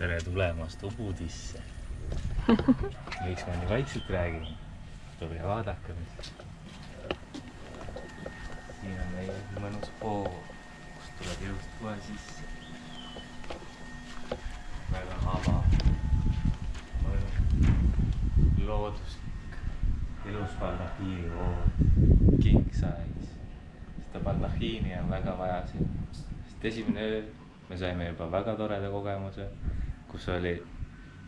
Tere tulemast Ubudisse. Miks ma nii vaikselt räägin? Tule vaadake, mis. Siin on meie mõnus pool, kus tuleb jõust kohe sisse. Väga hava, mõnus, looduslik, ilus baldahiini vood, king size. Seda baldahiini on väga vaja siin. Sest esimene öö me saime juba väga toreda kogemuse, kus oli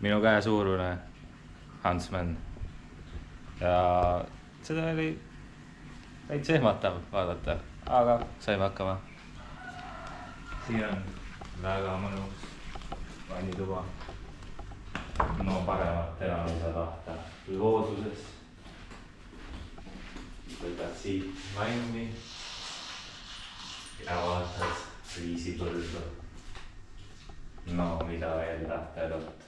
minu käe suurune Huntsman. Ja seda oli veits ehmatav vaadata, aga saime hakkama. Siin on väga mõnus vannituba. No paremat enam ei saa tahta looduses. Võtad siit vanni ja vaatad riisipõldu. No mida veel tahtelud.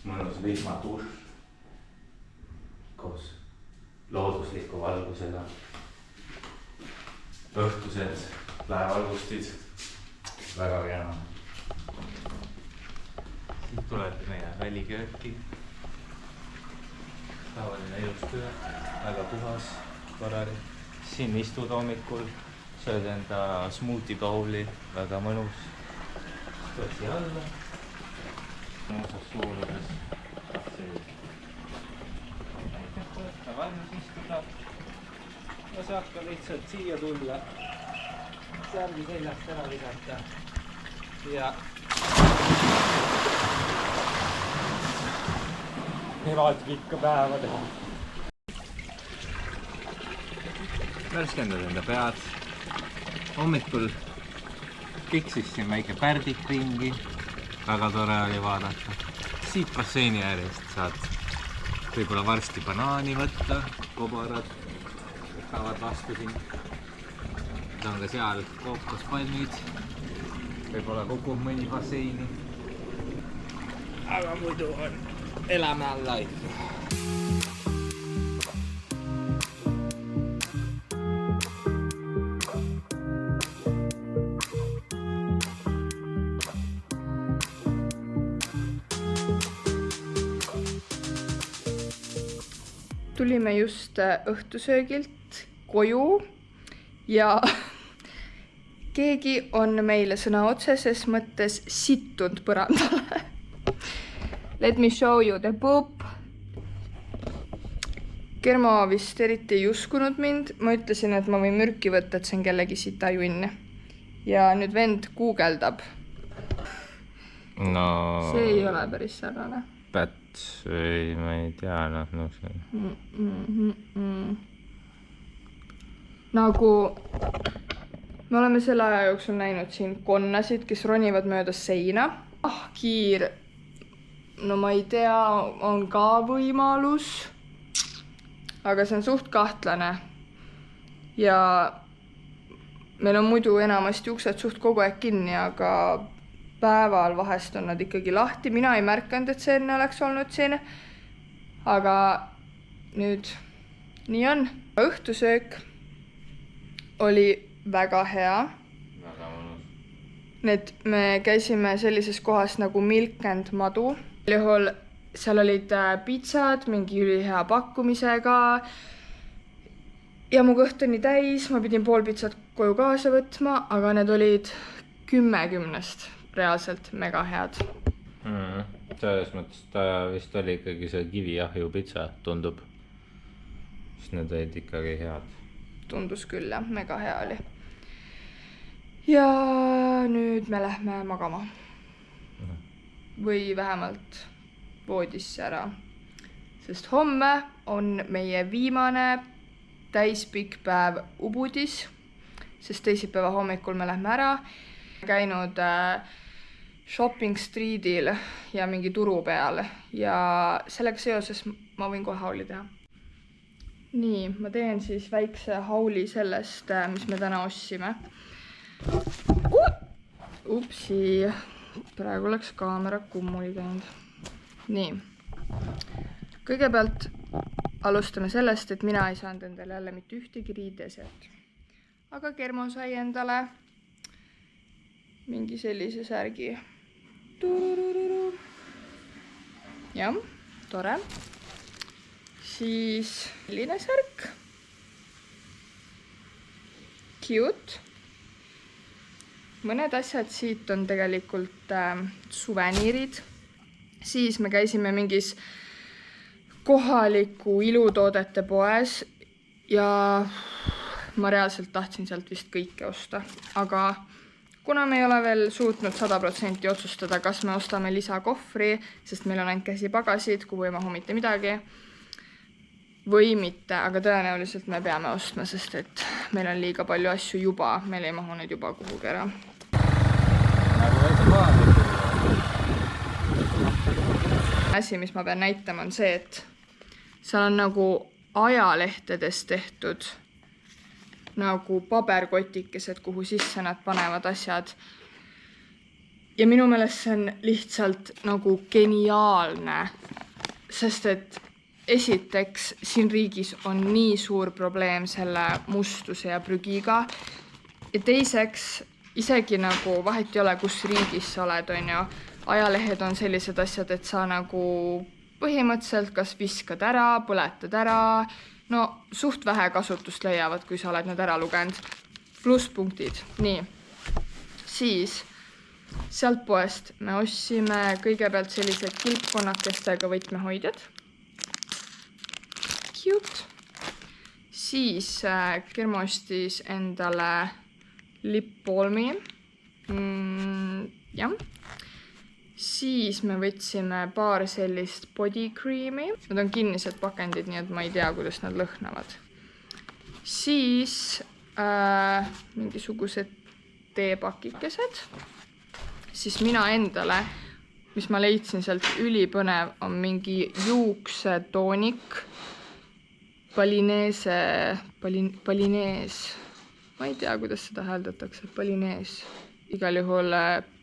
Mõnus vihmatuš koos loodusliku valgusega. Õhtused laevalgustid. Väga kena. Siit tulete meie välikööki. Tavaline ilus köök, väga puhas, korralik. Siin istud hommikul, sööd enda smoothie bowli, väga mõnus. Tuled siia alla. Mõnusas suuruses. Näiteks võtta valmis istuda. Ja saab ka lihtsalt siia tulla. Särgi seljast ära visata. Ja niimoodi ikka päeva teha. Värskendad enda pead. Hommikul kiksis siin väike pärdik ringi. Väga tore oli vaadata. Siit basseini äärest saad võib-olla varsti banaani võtta. Kobarad võtavad vastu siin. On ka seal kookospalmid. Võib-olla kukub mõni basseini. Aga muidu on elame all life. Tulime just õhtusöögilt koju ja keegi on meile sõna otseses mõttes sittunud põrandale. Let me show you the poop. Kermo vist eriti ei uskunud mind. Ma ütlesin, et ma võin mürki võtta, et see on kellegi sita junn. Ja nüüd vend guugeldab. No... See ei ole päris sarnane. Päts või ma ei tea, no see... Nagu me oleme selle aja jooksul näinud siin konnasid, kes ronivad mööda seina. Kiir, no ma ei tea, on ka võimalus, aga see on suht kahtlane. Ja meil on muidu enamasti uksed suht kogu aeg kinni, aga päeval vahest on nad ikkagi lahti. Mina ei märkanud, et see enne oleks olnud siin, aga nüüd nii on. Õhtusöök oli väga hea. Väga mõnus. Need me käisime sellises kohas nagu Milk and Madu. Juhul seal olid pitsad, mingi ülihea pakkumisega. Ja mu kõht on nii täis, ma pidin pool pitsat koju kaasa võtma, aga need olid 10 reaalselt mega head. Selles mõttes ta vist oli ikkagi see kiviahju pitsa, tundub. Sest need olid ikkagi head. Tundus küll, jah, mega hea oli. Ja nüüd me lähme magama. Või vähemalt voodisse ära. Sest homme on meie viimane täispikk päev Ubudis. Sest teisipäeva hommikul me lähme ära. Käinud shopping streetil ja mingi turu peal. Ja sellega seoses ma võin kohe hauli teha. Nii, ma teen siis väikse hauli sellest, mis me täna ostsime. Upsi, praegu oleks kaamera kummuli käinud. Nii, kõigepealt alustame sellest, et mina ei saanud endale jälle mitte ühtegi riideset. Aga Kermo sai endale mingi sellise särgi. Jah, tore. Siis selline särk. Cute. Mõned asjad siit on tegelikult suveniirid. Siis me käisime mingis kohaliku ilutoodete poes ja ma reaalselt tahtsin sealt vist kõike osta. Aga kuna me ei ole veel suutnud 100% otsustada, kas me ostame lisakohvri, sest meil on ainult käsipagasid, kuhu ei mahu mitte midagi, või mitte, aga tõenäoliselt me peame ostma, sest et meil on liiga palju asju juba, meil ei mahu neid juba kuhugi ära. Asi, mis ma pean näitama, on see, et seal on nagu ajalehtedes tehtud nagu paberkotikesed, kuhu sisse nad panevad asjad. Ja minu meelest see on lihtsalt nagu geniaalne, sest et esiteks siin riigis on nii suur probleem selle mustuse ja prügiga. Ja teiseks, isegi nagu vahet ei ole, kus riigis sa oled, on ju. Ajalehed on sellised asjad, et sa nagu põhimõtteliselt kas viskad ära, põletad ära, no suht vähe kasutust leiavad, kui sa oled need ära lugenud. Plusspunktid. Nii. Siis sealt poest me ostsime kõigepealt sellised kilpkonnakestega võtmehoidjad. Cute. Siis Kirmo ostis endale lip-balmi. Jah. Siis me võtsime paar sellist body creami. Nad on kinnised pakendid, nii et ma ei tea, kuidas nad lõhnavad. Siis mingisugused teepakikesed. Siis mina endale, mis ma leidsin sealt ülipõnev, on mingi juuksetoonik. Balinees. Ma ei tea, kuidas seda hääldatakse. Balinees. Igal juhul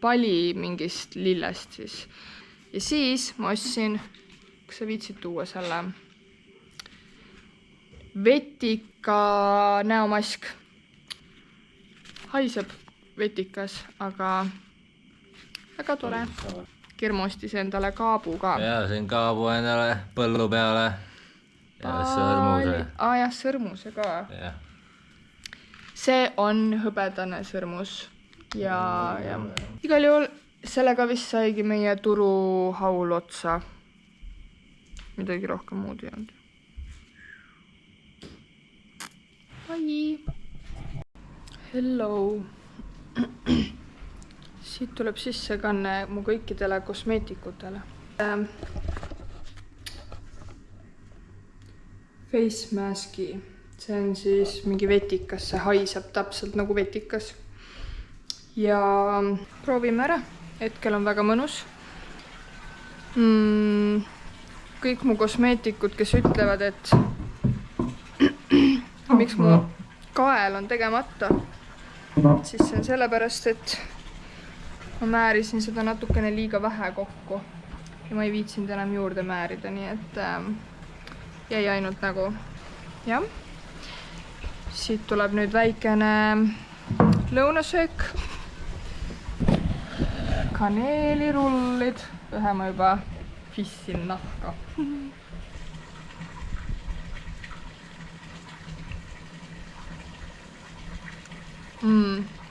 pali mingist lillest siis. Ja siis ma ostsin, kas sa viitsid tuua selle vetika näomask. Haiseb vetikas, aga väga tore. Kirmo ostis endale kaabu ka. Ja siin kaabu endale põllu peale. Ja sõrmuse. Jah, sõrmuse ka. Ja. See on hõbedane sõrmus. Ja igal juhul sellega vist saigi meie turuhaul otsa. Midagi rohkem muud ei olnud. Bye! Hello! Siit tuleb sissekanne mu kõikidele kosmeetikutele. Face maski. See on siis mingi vetikas, see haiseb täpselt nagu vetikas. Ja proovime ära. Hetkel on väga mõnus. Kõik mu kosmeetikud, kes ütlevad, et miks mu kael on tegemata, siis see on sellepärast, et ma määrisin seda natukene liiga vähe kokku ja ma ei viitsinud enam juurde määrida, nii et jäi ainult nagu, jah. Siit tuleb nüüd väikene lõunasöök. Kaneelirullid. Ühe ma juba fissin nahka.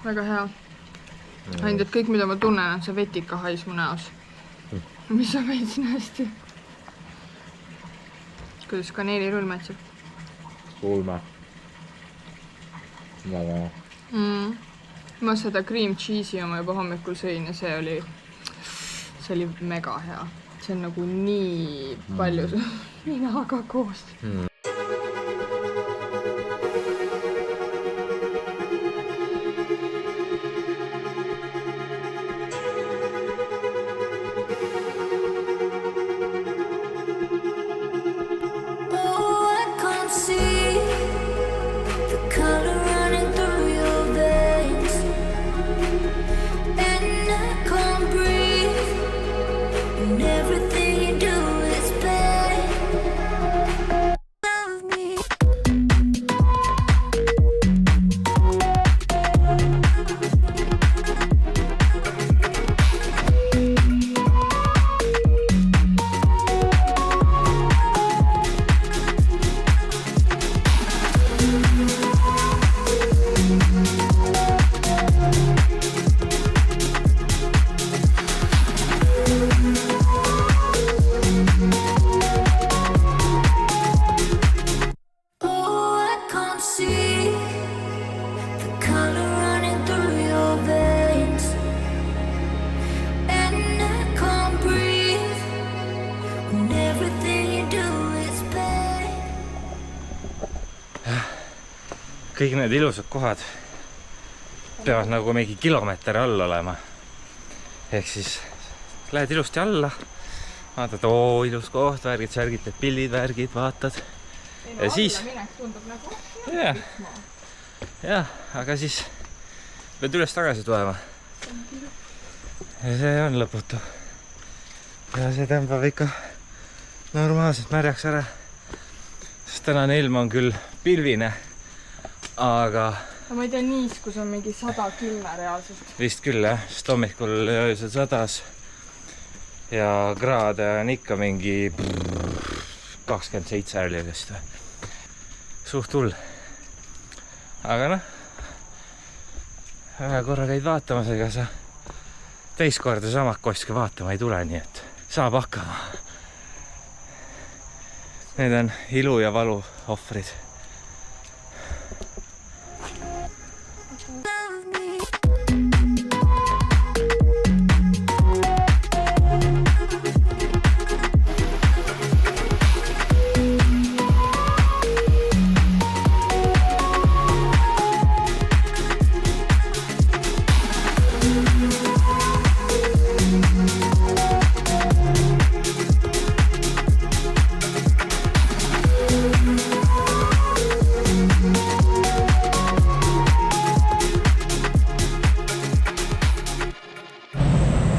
Väga hea. Ainult, et kõik, mida ma tunnen, on see vetika hais mu näos. Mis on veitsin hästi. Kuidas kaneelirull mätsib? Ulme. Väga hea. Ma seda cream cheese'i oma juba hommikul sõin ja see oli mega hea. See on nagu nii palju ninaga koos. kõik need ilusad kohad peavad nagu mingi kilomeeter all olema. Ehk siis lähed ilusti alla, vaatad, ilus koht, värgid, särgid, teed pillid, värgid, vaatad. Ja siis... minek tundub nagu... Jah, aga siis pead üles tagasi tulema. Ja see on lõputu. Ja see tõmbab ikka normaalselt märjaks ära. Sest tänane ilm on küll pilvine, aga... ma ei tea, Niiskus on mingi 100 külme reaalselt. Vist küll, jah. Sest hommikul öösel 100 ja kraade on ikka mingi 27 oli vist. Suht hull. Aga noh, ühe korra käid vaatamas, ega sa teist korda samat koske vaatama ei tule, nii et saab hakkama. Need on ilu ja valu ohvrid.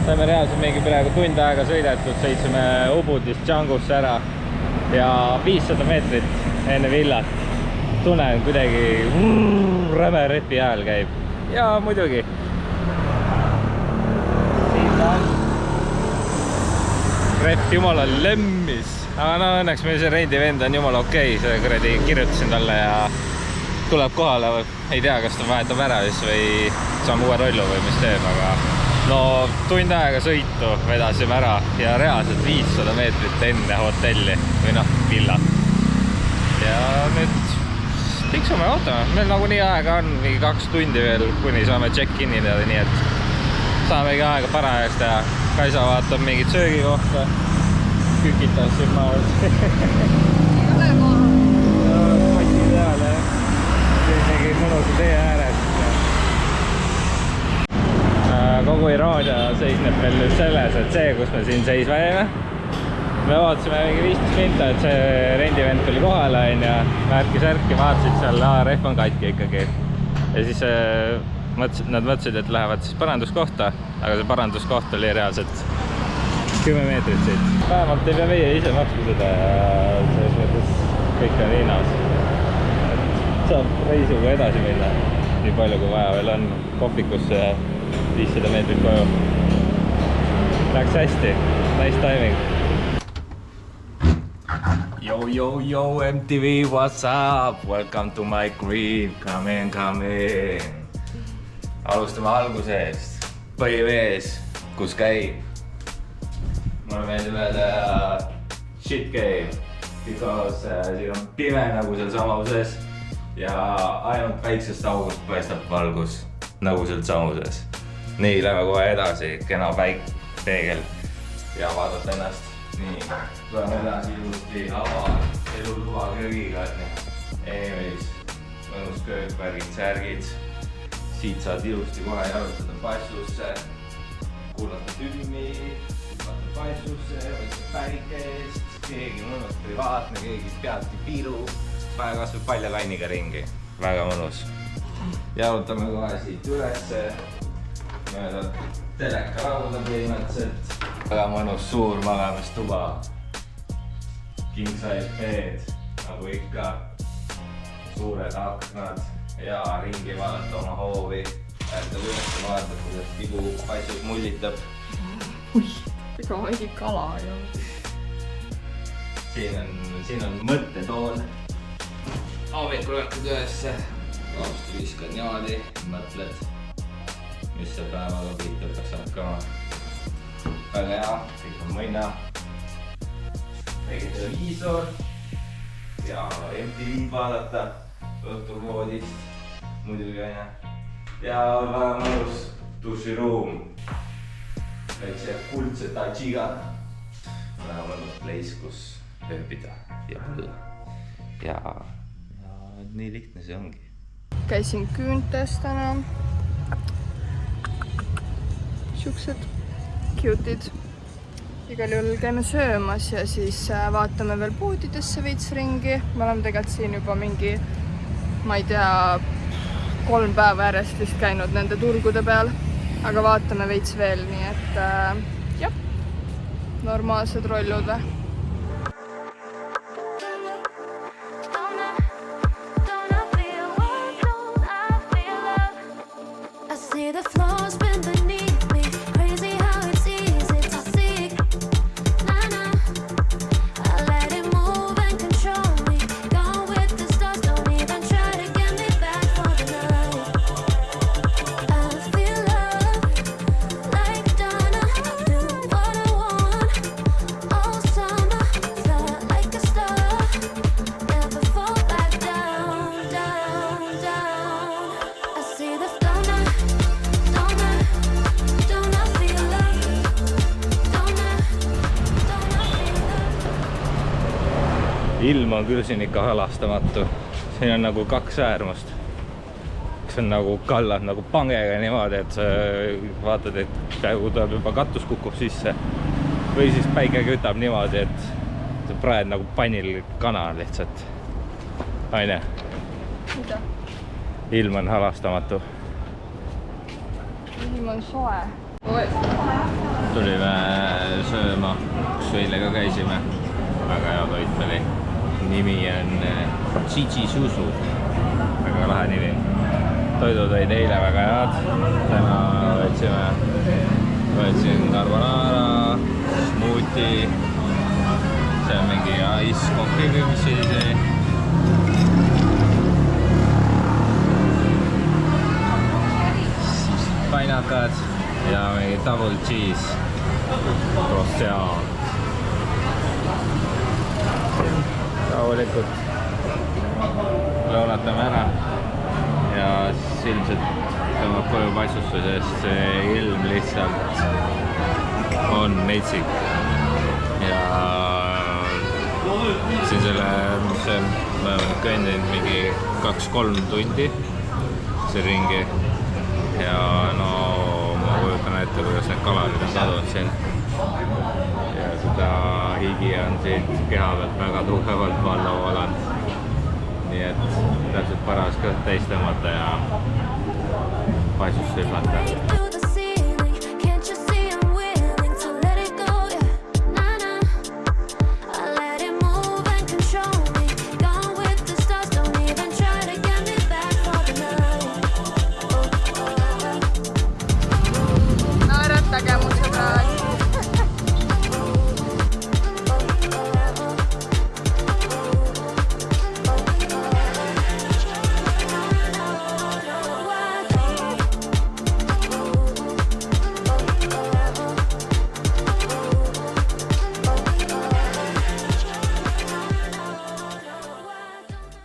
Saime reaalselt mingi praegu tund aega sõidetud, sõitsime Ubudist Djangosse ära ja 500 meetrit enne villat. Tunnen kuidagi räme repi hääl käib. Ja muidugi. Siin on rep jumala lemmis. Aga no õnneks meil see rendivend on jumala okei. See kuradi kirjutasin talle ja tuleb kohale. Ei tea, kas ta vahetab ära või saame uue rollu või mis teeb, aga... no tund aega sõitu vedasime ära ja reaalselt 500 meetrit enne hotelli või noh, villat. Ja nüüd tiksume ja ootame. Meil nagunii aega on mingi 2 tundi veel, kuni saame check-in'ida, nii et saamegi aega parajaks teha. Kaisa vaatab mingit söögi kohta. Kükitas siin maal. Ei ole maha. Pati peale. Mingi mõnusa tee ääres. Kogu iroonia seisneb meil nüüd selles, et see, kus me siin seisma jäime, me vaatasime mingi 15 minta, et see rendivend tuli kohale ja märki-särki vaatasid seal, rehv on katki ikkagi. Ja siis nad mõtlesid, et lähevad siis paranduskohta, aga see paranduskoht oli reaalselt 10 meetrit siit. Vähemalt ei pea meie ise maksma seda ja selles mõttes kõik on hinnas. Saab reisuga edasi minna, nii palju kui vaja veel on kohvikusse ja 500 meetrit koju. Läks hästi. Nice timing. Yo, MTV, what's up? Welcome to my crib. Come in. Alustame algusest. Põhivees, kus käib. Mulle meeldib öelda shit cave. Because siin on pime nagu seal samuses. Ja ainult väiksest august paistab valgus nagu seal samuses. Nii, lähme kohe edasi, kena päikpeegel ja vaadata ennast. Nii, tuleme edasi ilusti elutuba köögiga, Eemis, mõnus köök, värgid, särgid. Siit saad ilusti kohe jalutada passusse, kuulata tümmi, vaata passusse, võtta päikest, keegi mõnus privaatne, keegi pealtki piiru, vaja kasvõi paljalainiga ringi, väga mõnus. Jalutame kohe siit ülesse. Mööda teleka rauda põhimõtteliselt. Väga mõnus suur magamistuba. King size bed, nagu ikka. Suured aknad ja ringi vaadata oma hoovi. Ärda üles vaadata, kuidas tibu passus mullitab. Ega mingi kala ju. Siin on mõttetool. Hommikul õhtud ülesse. Kaustu viskad niimoodi, mõtled. Mis see päevaga piitab peaks hakkama. Väga hea, kõik on mõina. Väike televiisor ja MTV vaadata õhtukoodist muidugi aina. Ja väga mõnus duširuum. Väikse kuldse tachiga. Väga mõnus place, kus ööbida ja olla. Ja nii lihtne see ongi. Käisin küüntes täna. Siuksed cute'id. Igal juhul käime söömas ja siis vaatame veel poodidesse veits ringi. Me oleme tegelikult siin juba mingi, ma ei tea, 3 päeva järjest vist käinud nende turgude peal. Aga vaatame veits veel, nii et jah, normaalsed rollud või? Ilm on küll siin ikka halastamatu. Siin on nagu 2 äärmust. Üks on nagu kallad nagu pangega niimoodi, et vaatad, et peaaegu tuleb juba katus kukub sisse. Või siis päike kütab niimoodi, et sa praed nagu pannil kana lihtsalt. Aine? Mida? Ilm on halastamatu. Ilm on soe. Tulime sööma, kus eile ka käisime. Väga hea toit oli. Nimi on Chichi Susu. Väga lahe nimi. Toidud olid eile väga head. Täna võtsin carbonara, smoothie. See on mingi ice coffee või mis oli see. Siis painakad ja mingi double cheese. Croissant. Rahulikult lõunatame ära ja ilmselt tõmbab koju paisusse, sest see ilm lihtsalt on metsik ja siin me oleme kõndinud mingi 2-3 tundi see ringi ja no ma kujutan ette, kuidas need kalorid on kadunud siin. Ja seda higi on siit keha pealt väga tugevalt valla voolanud. Nii et täpselt paras kõht täis tõmmata ja paisusse hüpata.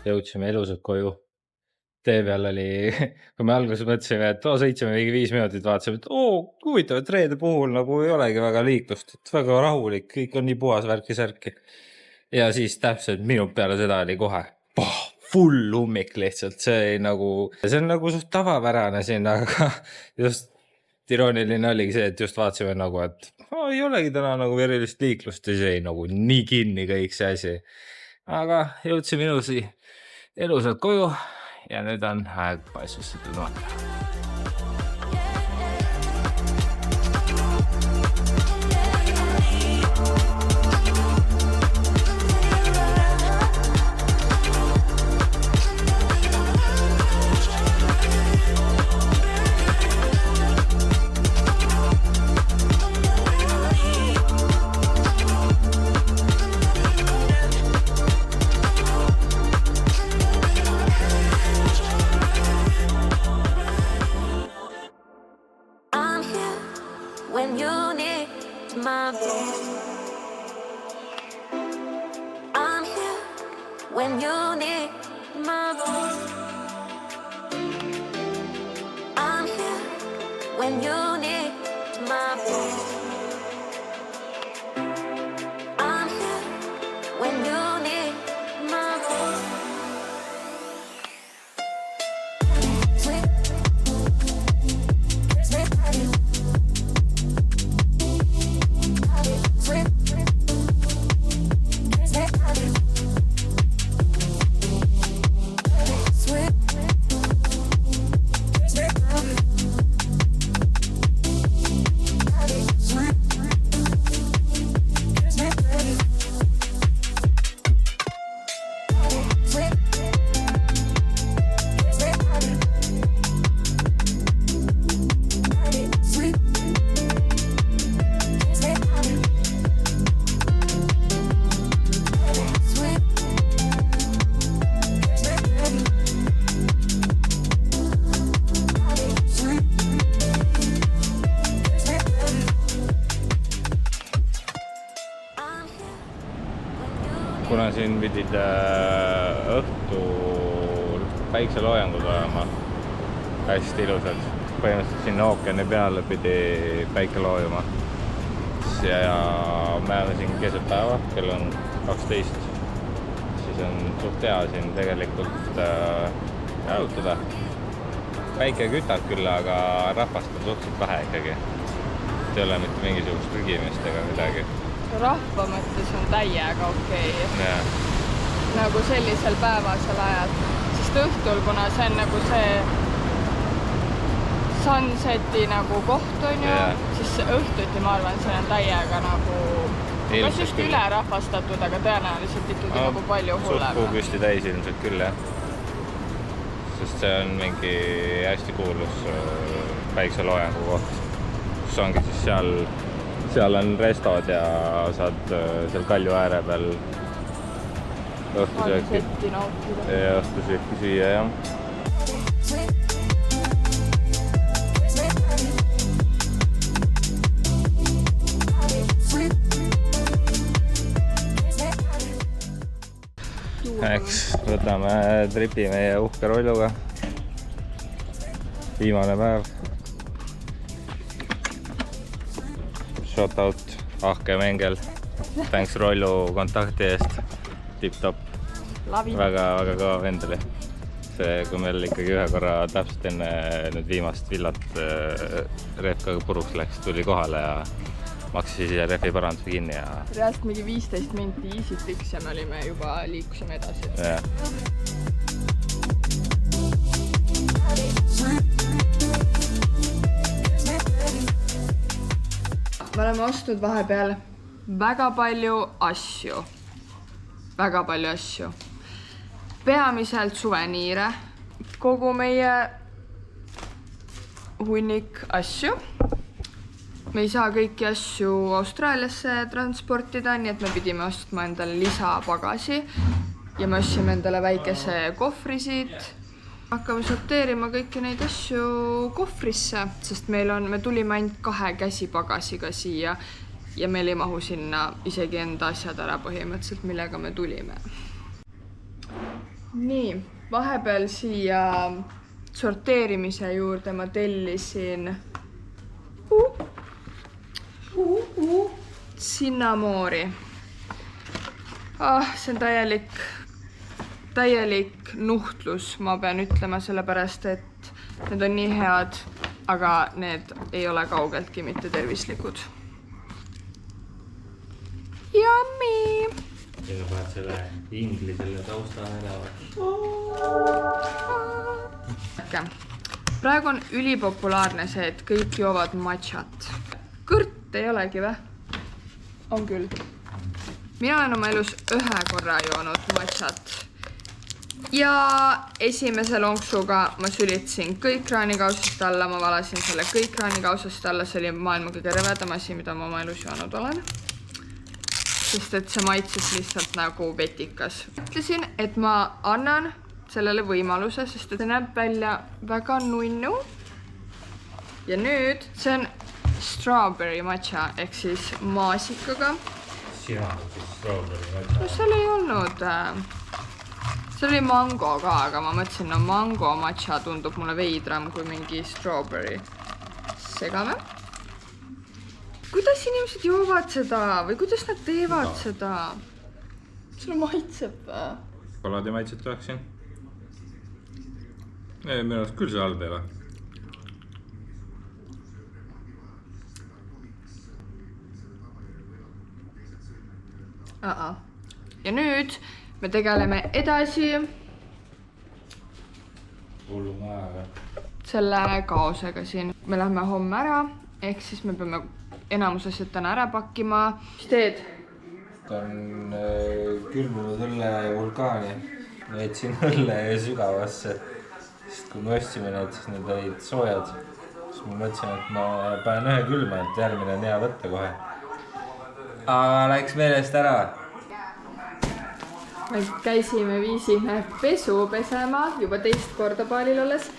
Jõudsime elusalt koju. Tee peal oli, kui me alguses mõtlesime, et sõitsime 5 minutit, vaatasime, et huvitav, et reede puhul nagu ei olegi väga liiklust, et väga rahulik, kõik on nii puhas värki-särki. Ja siis täpselt minut peale seda oli kohe full ummik lihtsalt, see on nagu suht tavapärane siin, aga just irooniline oligi see, et just vaatasime nagu, et ei olegi täna nagu erilist liiklust ja see nagu nii kinni kõik see asi. Aga jõudsime elusalt koju ja nüüd on aeg paisusse tõmmata. When you need my voice, I'm here. When you need my voice, I'm here. When you need my voice, I'm here. When you need my voice. siin pidid õhtul päikseloojangud olema hästi ilusad. Põhimõtteliselt sinna ookeani peale pidi päike loojuma. Ja me oleme siin keset päeva, kell on 12. Siis on suht hea siin tegelikult jalutada. Päike kütab küll, aga rahvast on suhteliselt vähe ikkagi. Ei ole mitte mingisugust prügimist ega midagi. Rahva mõttes on täiega okei. Yeah. Nagu sellisel päevasel ajal. Sest õhtul, kuna see on nagu see sunseti nagu koht on ju, siis õhtuti ma arvan, see on täiega nagu kas just üle rahvastatud, aga tõenäoliselt ikkagi nagu palju hullem. Suht kuu püsti täis ilmselt küll, jah. Sest see on mingi hästi kuulus päikseloojangu koht. Kus ongi siis seal on restod ja saad seal kalju ääre peal õhtusööki süüa, jah. Eks võtame tripi meie uhke Rolluga. Viimane päev. Shoutout Ahke Mengel. Thanks Rollu kontakti eest. Tip-top. Väga kõva vend oli. See, kui meil ikkagi ühe korra täpselt enne nüüd viimast villat rehv puruks läks, tuli kohale ja maksis ise rehvi paranduse kinni ja... Reaalselt mingi 15 minti easy fix ja me olime juba liikusime edasi. Yeah. Me oleme ostnud vahepeal väga palju asju. Peamiselt suveniire. Kogu meie hunnik asju. Me ei saa kõiki asju Austraaliasse transportida, nii et me pidime ostma endale lisapagasi ja me ostsime endale väikese kohvri siit. Hakkame sorteerima kõiki neid asju kohvrisse, sest me tulime ainult 2 käsipagasiga siia ja meil ei mahu sinna isegi enda asjad ära põhimõtteliselt, millega me tulime. Nii, vahepeal siia sorteerimise juurde ma tellisin Sinnamoori. See on täielik nuhtlus, ma pean ütlema, sellepärast, et need on nii head, aga need ei ole kaugeltki mitte tervislikud. Yummy! Ega paned selle ingli selle tausta ära. Praegu on ülipopulaarne see, et kõik joovad matšat. Kõrt ei olegi või? On küll. Mina olen oma elus ühe korra joonud matšat. Ja esimese lonksuga ma sülitsin kõik kraanikausast alla, ma valasin selle kõik kraanikausast alla, see oli maailma kõige rõvedam asi, mida ma oma elus joonud olen. Sest et see maitses lihtsalt nagu vetikas. Ütlesin, et ma annan sellele võimaluse, sest et see näeb välja väga nunnu. Ja nüüd see on strawberry matcha ehk siis maasikaga. Sina siis strawberry matcha? No seal ei olnud. See oli mango ka, aga ma mõtlesin, no mango matcha tundub mulle veidram kui mingi strawberry. Segame. Kuidas inimesed joovad seda või kuidas nad teevad seda? Sulle maitseb või? Šokolaadi maitset tuleksin. Ei, minu arust küll see halb ei ole. Ja nüüd me tegeleme edasi selle kaosega siin. Me lähme homme ära, ehk siis me peame enamus asjad täna ära pakkima. Mis teed? Ta on külmunud õlle vulkaani. Ma jätsin õlle sügavasse. Sest kui me ostsime need, siis need olid soojad. Siis ma mõtlesin, et ma panen ühe külma, et järgmine on hea võtta kohe. Aga läks meelest ära. Me viisime pesu pesema juba teist korda paalil olles.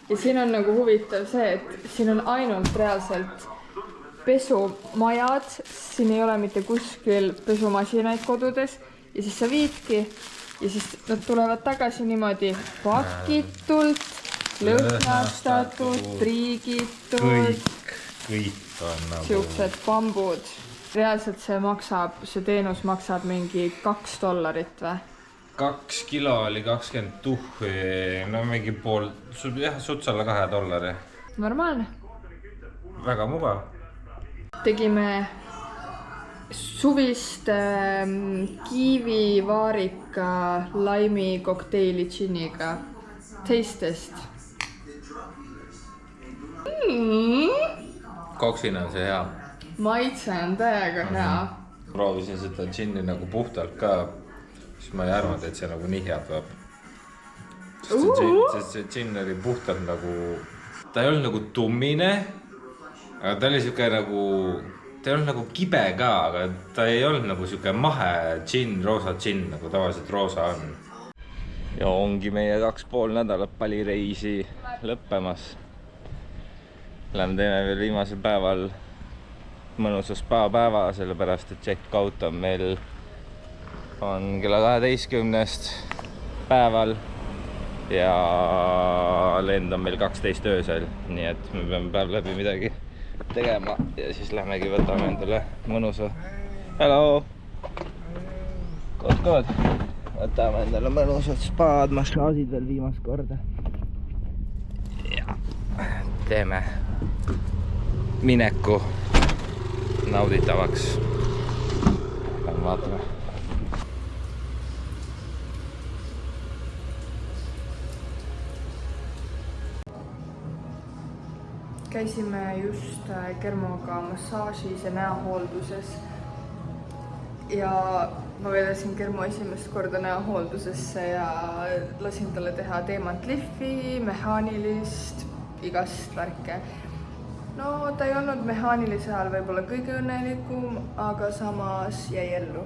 Ja siin on nagu huvitav see, et siin on ainult reaalselt pesumajad. Siin ei ole mitte kuskil pesumasinaid kodudes. ja siis sa viidki ja siis nad tulevad tagasi niimoodi pakitult, lõhnastatud, triigitud. Kõik on nagu... Siuksed bambud. Reaalselt see teenus maksab mingi $2 või? 2 kilo oli 20 tuhhi, no mingi pool, jah, suts alla $2. Normaalne. Väga mugav. Tegime suvist kiivivaarika laimi kokteili džinniga. Taste test. Koksina on see hea. Maitse on täiega hea. Proovisin seda džinni nagu puhtalt ka, siis ma ei arvanud, et see nagu nii head võeb. Sest see džinn oli puhtalt nagu, ta ei olnud nagu tummine, aga ta oli siuke nagu, ta ei olnud nagu kibe ka, aga ta ei olnud nagu siuke mahe džinn, roosa džinn, nagu tavaliselt roosa on. Ja ongi meie 2,5 nädalat palireisi lõppemas. Lähme teeme veel viimasel päeval mõnusa spa päeva, sellepärast et check-out on meil kella 12 päeval ja lend on meil 12 öösel, nii et me peame päev läbi midagi tegema ja siis lähmegi võtame endale mõnusa. Hello! Good. Võtame endale mõnusad spaad, massaažid veel viimast korda. Ja teeme mineku nauditavaks. Lähme vaatame. Käisime just Germoga massaažis ja näohoolduses. Ja ma vedasin Germo esimest korda näohooldusesse ja lasin talle teha teemantlihvi, mehaanilist, igast värke. No ta ei olnud mehaanilise ajal võib-olla kõige õnnelikum, aga samas jäi ellu.